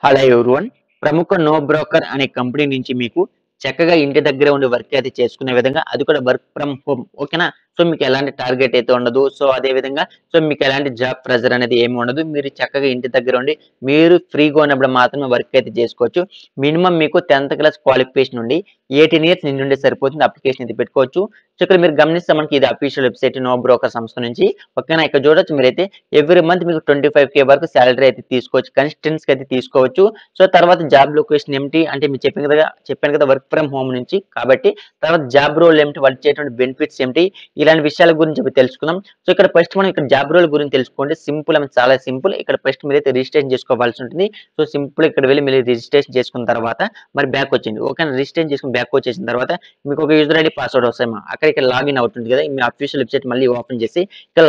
Hello everyone. ప్రముఖ no broker అనే company నుంచి మీకు చక్కగా ఇంటి దగ్గరే ఉండి వర్క్ అయితే చేసుకునే విధంగా అది కూడా వర్క్ ఫ్రమ్ హోమ్. ఓకేనా? సో మీకు ఎలాంటి టార్గెట్ అయితే ఉండదు. సో అదే విధంగా మీకు ఎలాంటి జాబ్ ప్రెషర్ అనేది ఏమి ఉండదు. మీరు చక్కగా ఇంటి దగ్గర ఉండి మీరు ఫ్రీగా ఉన్నప్పుడు మాత్రమే వర్క్ అయితే చేసుకోవచ్చు. మినిమమ్ మీకు 10th క్లాస్ క్వాలిఫికేషన్ నుండి 18 ఇయర్స్ నిండుంటే సరిపోతుంది. అప్లికేషన్ అయితే పెట్టుకోవచ్చు. సో ఇక్కడ మీరు గమనిస్తే మనకి ఇది అఫీషియల్ వెబ్‌సైట్ నో బ్రోకర్ సంస్థ నుంచి. ఓకేనా? ఇక్కడ చూడొచ్చు మీరైతే ఎవ్రీ మంత్ మీకు 25,000 వరకు సాలరీ అయితే తీసుకోవచ్చు. కన్సిస్టెన్సీ‌గా అయితే తీసుకోవచ్చు. సో తర్వాత జాబ్ లొకేషన్ ఏమిటి అంటే మీరు చెప్పాను కదా వర్క్ ఫ్రమ్ హోమ్ నుంచి. కాబట్టి తర్వాత జాబ్ రోల్ ఏమిటి? వాళ్ళు ఇచ్చేటువంటి బెనిఫిట్స్ ఏమిటి? ఇలాంటి విషయాల గురించి ఇప్పుడు తెలుసుకుందాం. సో ఇక్కడ ఫస్ట్ మనం ఇక్కడ జాబ్ రోల్ గురించి తెలుసుకోండి. సింపుల్ అంటే చాలా సింపుల్. ఇక్కడ ఫస్ట్ మీరైతే రిజిస్ట్రేషన్ చేసుకోవాల్సి ఉంటుంది. సో సింపుల్ ఇక్కడ వెళ్లి మీరు రిజిస్ట్రేషన్ చేసుకున్న తర్వాత మరి బ్యాక్ వచ్చేయండి. ఓకేనా? రిజిస్ట్రేషన్ చేసుకొని బ్యాక్ వచ్చేసిన తర్వాత మీకు ఒక యూజర్ ఐడి పాస్వర్డ్ వస్తాయమ్మా. అక్కడ ఇక్కడ లాగిన్ అవుతుంది కదా! మీ అఫీషియల్ వెబ్‌సైట్ మళ్ళీ ఓపెన్ చేసి ఇక్కడ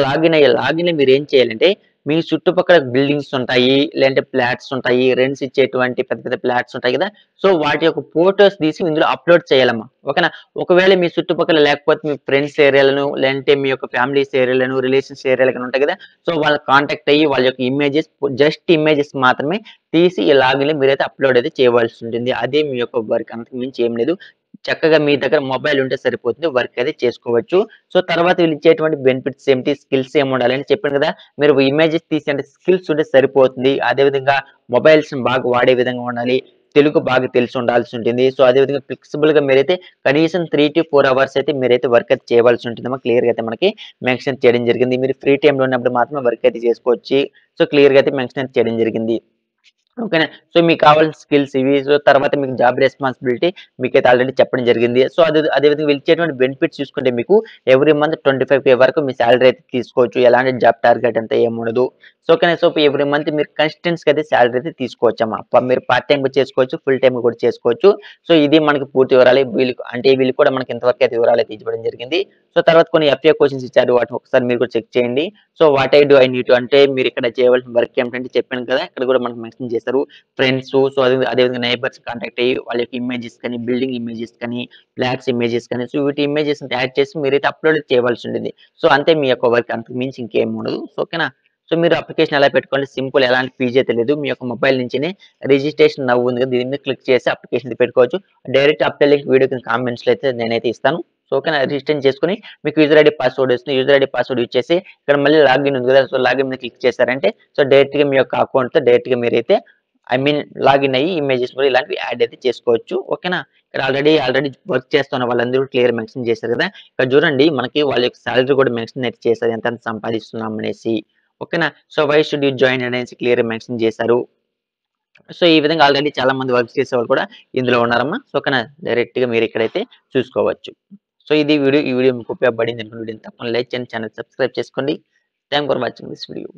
లాగిన్‌లో మీరు ఏం చేయాలంటే మీ చుట్టుపక్కల బిల్డింగ్స్ ఉంటాయి. లేదంటే ఫ్లాట్స్ ఉంటాయి. రెంట్స్ ఇచ్చేటువంటి పెద్ద పెద్ద ఫ్లాట్స్ ఉంటాయి కదా! సో వాటి యొక్క ఫోటోస్ తీసి ఇందులో అప్‌లోడ్ చేయాలమ్మా. ఓకేనా? ఒకవేళ మీ చుట్టుపక్కల లేకపోతే మీ ఫ్రెండ్స్ ఏరియాలను లేదంటే మీ యొక్క ఫ్యామిలీస్ ఏరియాలను, రిలేషన్స్ ఏరియాలు గాని ఉంటాయి కదా! సో వాళ్ళకి కాంటాక్ట్ అయ్యి వాళ్ళ యొక్క జస్ట్ ఇమేజెస్ మాత్రమే తీసి ఈ లాగిన్‌లో మీరైతే అప్‌లోడ్ అయితే చేయవలసి ఉంటుంది. అదే మీ యొక్క వర్క్. అంతకు మించి ఏం లేదు. చక్కగా మీ దగ్గర మొబైల్ ఉంటే సరిపోతుంది. వర్క్ అయితే చేసుకోవచ్చు. సో తర్వాత వీళ్ళు ఇచ్చేటువంటి బెనిఫిట్స్ ఏమిటి? స్కిల్స్ ఏముండాలి అని చెప్పాను కదా! మీరు ఇమేజెస్ తీసేంటే స్కిల్స్ ఉంటే సరిపోతుంది. అదే విధంగా మొబైల్స్‌ని బాగా వాడే విధంగా ఉండాలి. తెలుగు బాగా తెలిసి ఉండాల్సి ఉంటుంది. సో అదే విధంగా ఫ్లెక్సిబుల్‌గా మీరైతే కనీసం 3-4 అవర్స్ అయితే మీరైతే వర్క్ అయితే చేయవలసి ఉంటుందమ్మా. క్లియర్‌గా అయితే మనకి మెన్షన్ చేయడం జరిగింది. మీరు ఫ్రీ టైమ్‌లో ఉన్నప్పుడు మాత్రమే వర్క్ అయితే చేసుకోవచ్చు. సో క్లియర్‌గా అయితే మెన్షన్ అయితే చేయడం జరిగింది. ఓకేనా. సో మీకు కావాల్సిన స్కిల్స్ ఇవి. సో తర్వాత మీకు జాబ్ రెస్పాన్సిబిలిటీ మీకైతే ఆల్రెడీ చెప్పడం జరిగింది. సో అదే విధంగా వీళ్ళు ఇచ్చేటువంటి బెనిఫిట్స్ చూసుకుంటే మీకు ఎవ్రీ మంత్ 25,000 వరకు మీ సాలరీ అయితే తీసుకోవచ్చు. ఎలాంటి జాబ్ టార్గెట్ అంతా ఏముండదు. సో ఓకేనా. సో ఎవ్రీ మంత్ మీరు కన్సిస్టెన్సీ‌గా అయితే సాలరీ అయితే తీసుకోవచ్చమ్మా. మీరు పార్ట్ టైమ్‌గా చేసుకోవచ్చు. ఫుల్ టైమ్‌గా కూడా చేసుకోవచ్చు. సో ఇది మనకి పూర్తి వివరాలు. వీళ్ళు కూడా మనకి ఇంతవరకు అయితే వివరాలు అయితే ఇవ్వడం జరిగింది. సో తర్వాత కొన్ని ఎఫ్ఏ క్వెషన్స్ ఇచ్చారు. వాటిని ఒకసారి మీరు కూడా చెక్ చేయండి. So what I need to అంటే మీరు ఇక్కడ చేయవలసిన వర్క్ ఏమిటంటే చెప్పాను కదా! ఇక్కడ కూడా మనకు మెన్షన్ చేశారు. ఫ్రెండ్స్ సో అదే విధంగా నైబర్స్ కాంటాక్ట్ అయ్యి వాళ్ళ యొక్క ఇమేజెస్ కానీ, బిల్డింగ్ ఇమేజెస్ కానీ, ఫ్లాట్స్ ఇమేజెస్ కానీ సో వీటి ఇమేజెస్‌ని యాడ్ చేసి మీరైతే అప్‌లోడ్ చేయవలసి ఉంటుంది. సో అంతే మీ యొక్క వర్క్. అంతకు మించి ఇంకేమి ఉండదు. సో ఓకేనా. సో మీరు అప్లికేషన్ ఎలా పెట్టుకోవాలి సింపుల్. ఎలాంటి ఫీజ్ అయితే లేదు. మీ యొక్క మొబైల్ నుంచినే రిజిస్ట్రేషన్ నౌ ఉంది కదా! దీని మీద క్లిక్ చేసి అప్లికేషన్ పెట్టుకోవచ్చు. డైరెక్ట్ అప్లై లింక్ వీడియో కింద కామెంట్స్‌లో అయితే నేనైతే ఇస్తాను. సో ఓకేనా. రిజిస్ట్రేషన్ చేసుకొని మీకు యూజర్ ఐడీ పాస్వర్డ్ వస్తుంది. యూజర్ ఐడీ పాస్వర్డ్ యూజ్ చేసి ఇక్కడ మళ్ళీ లాగిన్ ఉంది కదా! సో లాగిన్ మీద క్లిక్ చేశారంటే సో డైరెక్ట్‌గా మీ యొక్క అకౌంట్‌తో డైరెక్ట్‌గా మీరైతే లాగిన్ అయ్యి ఇమేజెస్ కూడా ఇలాంటివి యాడ్ అయితే చేసుకోవచ్చు. ఓకేనా. ఇక్కడ ఆల్రెడీ వర్క్ చేస్తున్న వాళ్ళందరూ క్లియర్ మెన్షన్ చేశారు కదా! ఇక్కడ చూడండి మనకి వాళ్ళ యొక్క సాలరీ కూడా మెన్షన్ అయితే చేశారు. ఎంతెంత సంపాదిస్తున్నాం అనేసి. ఓకేనా. So why should you join అనేసి క్లియర్‌గా మెన్షన్ చేశారు. సో ఈ విధంగా ఆల్రెడీ చాలా మంది వర్క్ చేసేవాళ్ళు కూడా ఇందులో ఉన్నారమ్మా. సో ఓకేనా. డైరెక్ట్‌గా మీరు ఇక్కడైతే చూసుకోవచ్చు. సో ఈ వీడియో మీకు ఉపయోగపడింది అనుకున్న వీడియోని తప్పకుండా లైక్ చేయండి. ఛానెల్ సబ్స్క్రైబ్ చేసుకోండి. Thank for watching this video.